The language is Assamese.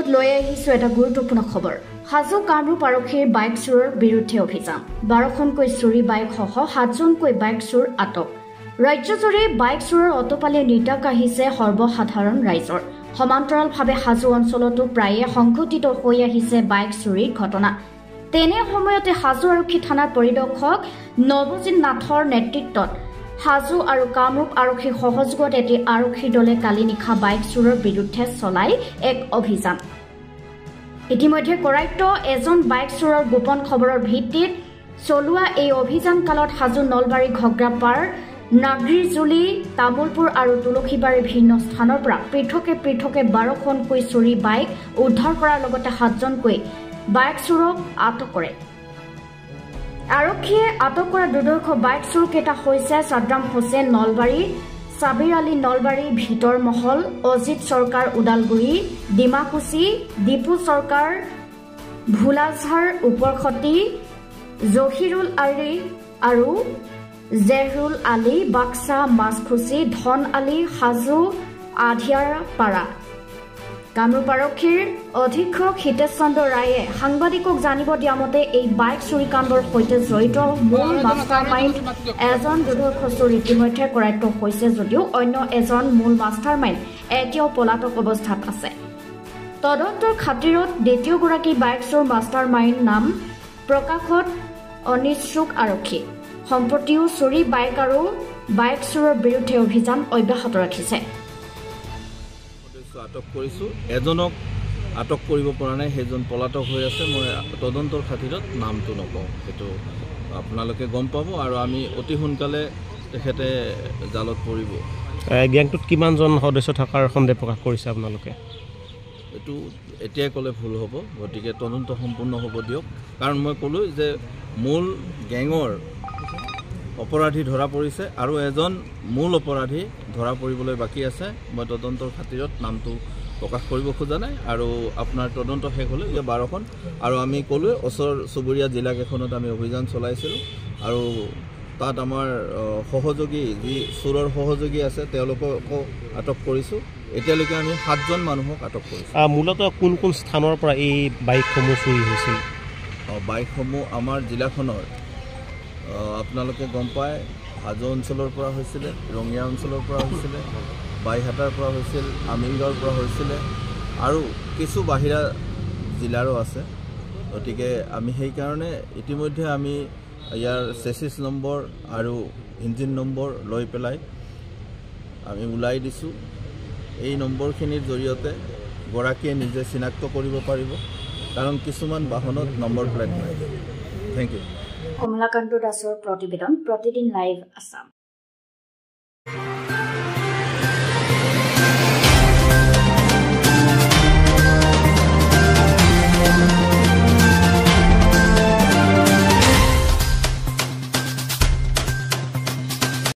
চকুত লৈ আহিছো এটা গুৰুত্বপূৰ্ণ খবৰ হাজো কামৰূপ আৰক্ষীৰ বাইক চুৰৰ বিৰুদ্ধে অভিযান 12খনকৈ চুৰি বাইক সহ 7জনকৈ বাইক চুৰ আটক ৰাজ্যজুৰি বাইক চুৰৰ অতপালিয়ে নিৰ্তাক আহিছে সৰ্বসাধাৰণ ৰাইজৰ সমান্তৰালভাৱে হাজো অঞ্চলতো প্ৰায়ে সংঘটিত হৈ আহিছে বাইক চুৰিৰ ঘটনা তেনে সময়তে হাজো আৰক্ষী থানাৰ পৰিদৰ্শক নৱজিৎ নাথৰ নেতৃত্বত হাজো আৰু কামৰূপ আৰক্ষীৰ সহযোগত এটি আৰক্ষী দলে কালি নিশা বাইক চুৰৰ বিৰুদ্ধে চলাই এক অভিযান ইতিমধ্যে কৰায়ত্ব এজন বাইক চুৰৰ গোপন খবৰৰ ভিত্তিত চলোৱা এই অভিযান কালত হাজো নলবাৰী ঘগ্ৰাপাৰ নাগৰিজুলি তামুলপুৰ আৰু তুলসীবাৰীৰ ভিন্ন স্থানৰ পৰা পৃথকে 12খনকৈ চুৰি বাইক উদ্ধাৰ কৰাৰ লগতে 7জনকৈ বাইক চুৰক আটক কৰে আৰক্ষীয়ে আটক কৰা দুৰ্দৰ্শ বাইক চুৰ কেইটা হৈছে সাদ্দাম হোসেন নলবাৰী সাবিৰ আলী নলবাৰী ভিতৰ মহল অজিত সৰকাৰ উদালগুৰি ডিমাকুচি দীপু সৰকাৰ ভুলাঝাৰ উপৰখতি জহিৰুল আলী আৰু জেহৰুল আলী বাক্সা মাছখুচি ধন আলী হাজো আধিয়াৰপাৰা কামৰূপ আৰক্ষীৰ অধীক্ষক হিতেশ চন্দ্ৰ ৰায়ে সাংবাদিকক জানিব দিয়া মতে এই বাইক চুৰিকাণ্ডৰ সৈতে জড়িত মূল মাষ্টাৰ মাইণ্ড এজন দুৰ্দৰ্শ চোৰ ইতিমধ্যে কৰায়ত্ব হৈছে যদিও অন্য এজন মূল মাষ্টাৰ মাইণ্ড এতিয়াও পলাতক অৱস্থাত আছে তদন্তৰ খাতিৰত দ্বিতীয়গৰাকী বাইক চোৰ মাষ্টাৰ মাইণ্ড নাম প্ৰকাশত অনিচ্ছুক আৰক্ষী সম্প্ৰতিও চুৰি বাইক আৰু বাইক চুৰৰ বিৰুদ্ধে অভিযান অব্যাহত ৰাখিছে আটক কৰিছো এজনক আটক কৰিব পৰা নাই সেইজন পলাতক হৈ আছে মই তদন্তৰ খাতিৰত নামটো নকওঁ এটো আপোনালোকে গম পাব আৰু আমি অতি সোনকালে তেখেতে জালত পৰিব গ্যাংটোত কিমানজন সদস্য থকাৰ সন্দেহ প্ৰকাশ কৰিছে আপোনালোকে এটো এতিয়া ক'লে ভুল হ'ব গতিকে তদন্ত সম্পূৰ্ণ হ'ব দিয়ক কাৰণ মই ক'লো যে মূল গ্যাঙৰ অপৰাধী ধৰা পৰিছে আৰু এজন মূল অপৰাধী ধৰা পৰিবলৈ বাকি আছে মই তদন্তৰ খাতিৰত নামটো প্ৰকাশ কৰিব খোজা নাই আৰু আপোনাৰ তদন্ত শেষ হ'লে 12খন আৰু আমি ক'লো ওচৰ চুবুৰীয়া জিলা কেইখনত আমি অভিযান চলাইছিলোঁ আৰু তাত আমাৰ সহযোগী যি চুৰৰ সহযোগী আছে তেওঁলোককো আটক কৰিছোঁ এতিয়ালৈকে আমি 7জন মানুহক আটক কৰিছোঁ মূলতঃ কোন কোন স্থানৰ পৰা এই বাইকসমূহ চুৰি হৈছিল বাইকসমূহ আমাৰ জিলাখনৰ আপোনালোকে গম পায় হাজো অঞ্চলৰ পৰা হৈছিলে ৰঙিয়া অঞ্চলৰ পৰা হৈছিলে বাইহাটাৰ পৰা হৈছিল আমিনগাঁৱৰ পৰা হৈছিলে আৰু কিছু বাহিৰা জিলাৰো আছে গতিকে আমি সেইকাৰণে ইতিমধ্যে আমি ইয়াৰ চেচিছ নম্বৰ আৰু ইঞ্জিন নম্বৰ লৈ পেলাই আমি ওলাই দিছোঁ এই নম্বৰখিনিৰ জৰিয়তে গৰাকীয়ে নিজে চিনাক্ত কৰিব পাৰিব কাৰণ কিছুমান বাহনত নম্বৰ প্লেট নাই থেংক ইউ কমলাকান্ত দাসৰ প্ৰতিবেদন প্ৰতিদিন লাইভ আছাম